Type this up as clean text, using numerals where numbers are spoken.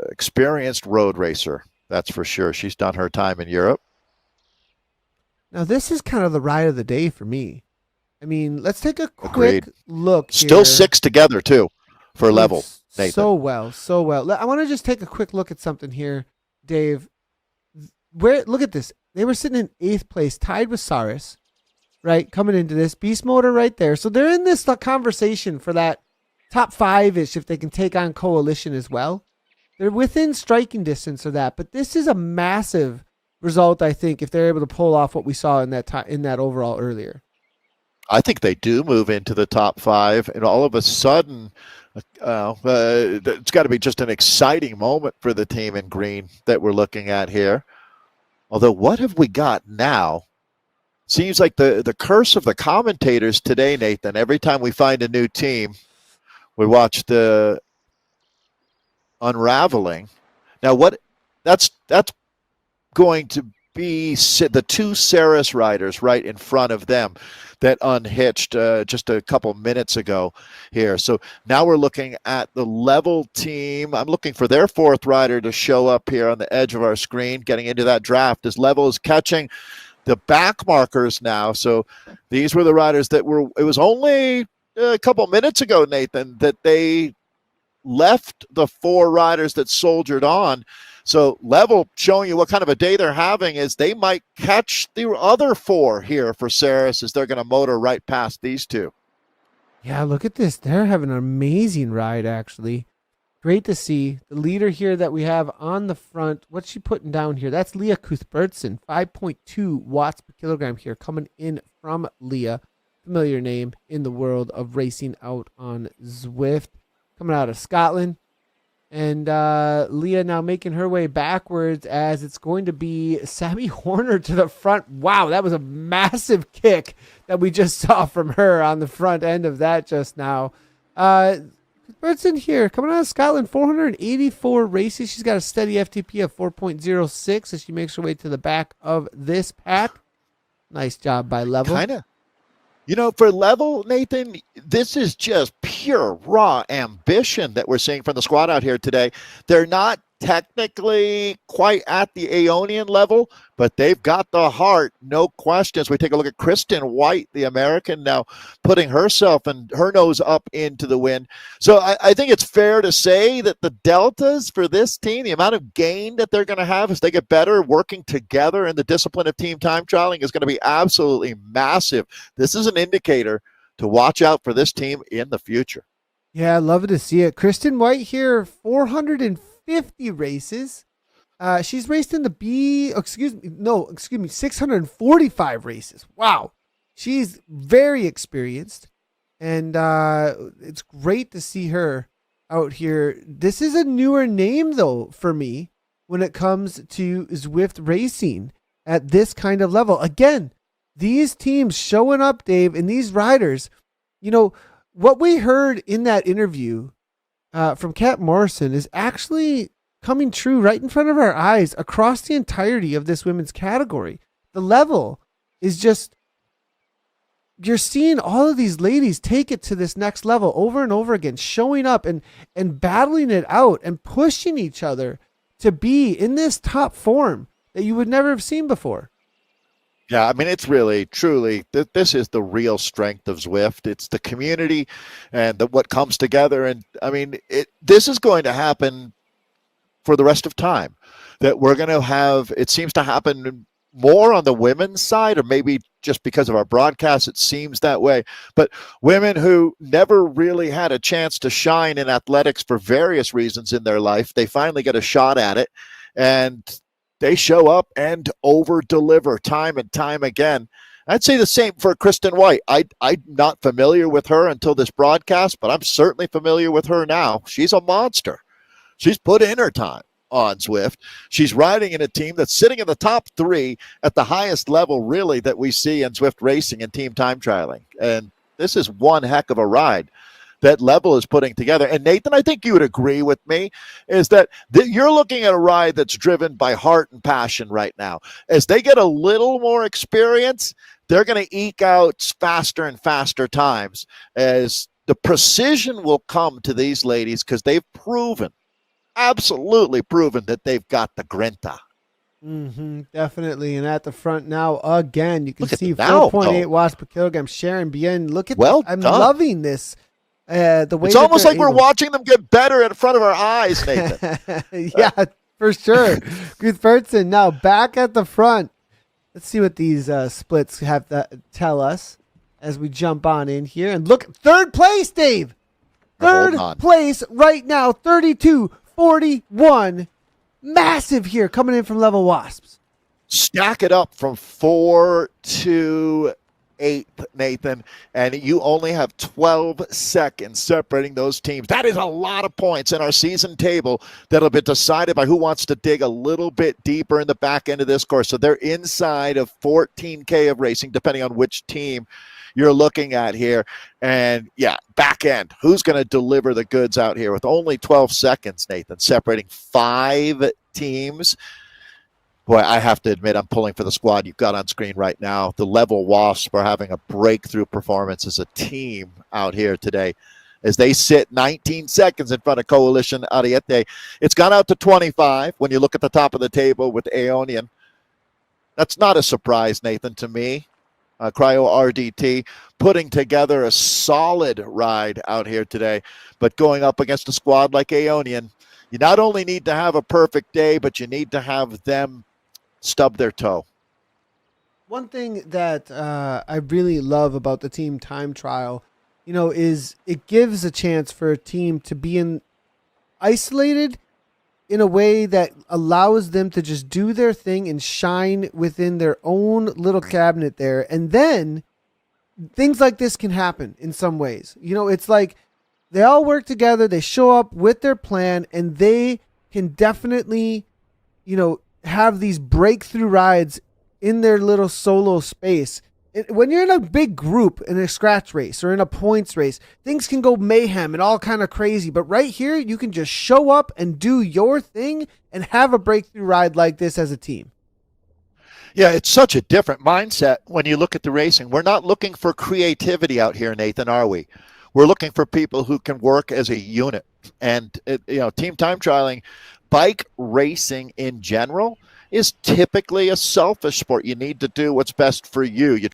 experienced road racer, that's for sure. She's done her time in Europe. Now, this is kind of the ride of the day for me. I mean, let's take a quick Agreed. look Still here. six together, too, for Played level, so Nathan. well, so well. I want to just take a quick look at something here, Dave. Where look at this? They were sitting in eighth place, tied with Saris, right? Coming into this beast motor right there. So they're in this conversation for that top five ish if they can take on Coalition as well. They're within striking distance of that, but this is a massive result, I think, if they're able to pull off what we saw in that overall earlier. I think they do move into the top five, and all of a sudden, it's got to be just an exciting moment for the team in green that we're looking at here. Although, what have we got now? Seems like the curse of the commentators today, Nathan. Every time we find a new team, we watch the unraveling. Now, what that's going to be the two Saris riders right in front of them that unhitched just a couple minutes ago here. So now we're looking at the level team. I'm looking for their fourth rider to show up here on the edge of our screen, getting into that draft as level is catching the back markers now. So these were the riders that were, it was only a couple minutes ago, Nathan, that they left the four riders that soldiered on. So level showing you what kind of a day they're having is they might catch the other four here for Saris as they're going to motor right past these two. Yeah, look at this. They're having an amazing ride, actually. Great to see. The leader here that we have on the front, what's she putting down here? That's Leah Cuthbertson, 5.2 watts per kilogram here, coming in from Leah. Familiar name in the world of racing out on Zwift. Coming out of Scotland. And Leah now making her way backwards as it's going to be Sammy Horner to the front. Wow, that was a massive kick that we just saw from her on the front end of that just now. Birdson here, coming out of Scotland, 484 races. She's got a steady FTP of 4.06 as she makes her way to the back of this pack. Nice job by Level. Kind of. You know, for level, Nathan, this is just pure raw ambition that we're seeing from the squad out here today. They're not technically quite at the Aeonian level, but they've got the heart, no questions. We take a look at Kristen White, the American, now putting herself and her nose up into the wind. So I think it's fair to say that the deltas for this team, the amount of gain that they're going to have as they get better working together in the discipline of team time trialing is going to be absolutely massive. This is an indicator to watch out for this team in the future. Yeah, I love to see it. Kristen White here, 450 races. She's raced in the 645 races. Wow. She's very experienced. And it's great to see her out here. This is a newer name, though, for me when it comes to Zwift racing at this kind of level. Again, these teams showing up, Dave, and these riders, you know, what we heard in that interview from Kat Morrison is actually coming true right in front of our eyes across the entirety of this women's category. The level is just, you're seeing all of these ladies take it to this next level over and over again, showing up and battling it out and pushing each other to be in this top form that you would never have seen before. Yeah, I mean, it's really, truly, this is the real strength of Zwift. It's the community and what comes together. And, I mean, this is going to happen for the rest of time. That we're going to have, it seems to happen more on the women's side, or maybe just because of our broadcast, it seems that way. But women who never really had a chance to shine in athletics for various reasons in their life, they finally get a shot at it. And they show up and over-deliver time and time again. I'd say the same for Kristen White. I'm not familiar with her until this broadcast, but I'm certainly familiar with her now. She's a monster. She's put in her time on Zwift. She's riding in a team that's sitting in the top three at the highest level, really, that we see in Zwift racing and team time trialing. And this is one heck of a ride that Level is putting together. And Nathan, I think you would agree with me, is that you're looking at a ride that's driven by heart and passion right now. As they get a little more experience, they're going to eke out faster and faster times as the precision will come to these ladies because they've proven absolutely proven that they've got the grinta. Definitely. And at the front now, again, you can Look at see them now, 4.8 though. watts per kilogram. Sharon Bien, look at this. Well I'm done. loving this. The way It's that almost they're like we're able. watching them get better in front of our eyes, Nathan. Yeah, for sure. Gudferdson now back at the front. Let's see what these splits have to tell us as we jump on in here. And look, third place, Dave. Hold Third on. place right now, 32-41. Massive here coming in from Level Wasps. Stack it up from 4 to 8th, Nathan, and you only have 12 seconds separating those teams. That is a lot of points in our season table that'll be decided by who wants to dig a little bit deeper in the back end of this course. So they're inside of 14K of racing, depending on which team you're looking at here. And yeah, back end, who's going to deliver the goods out here with only 12 seconds, Nathan, separating 5 teams. Boy, I have to admit, I'm pulling for the squad you've got on screen right now. The Level Wasps are having a breakthrough performance as a team out here today as they sit 19 seconds in front of Coalition Ariete. It's gone out to 25 when you look at the top of the table with Aeonian. That's not a surprise, Nathan, to me. Cryo RDT putting together a solid ride out here today, but going up against a squad like Aeonian, you not only need to have a perfect day, but you need to have them stub their toe. One thing that I really love about the team time trial, is it gives a chance for a team to be isolated in a way that allows them to just do their thing and shine within their own little cabinet there. And then things like this can happen in some ways. It's like they all work together, they show up with their plan, and they can definitely, have these breakthrough rides in their little solo space. When you're in a big group in a scratch race or in a points race, things can go mayhem and all kind of crazy. But right here, you can just show up and do your thing and have a breakthrough ride like this as a team. Yeah, it's such a different mindset when you look at the racing. We're not looking for creativity out here, Nathan, are we? We're looking for people who can work as a unit. And, team time trialing, bike racing in general is typically a selfish sport. You need to do what's best for you. You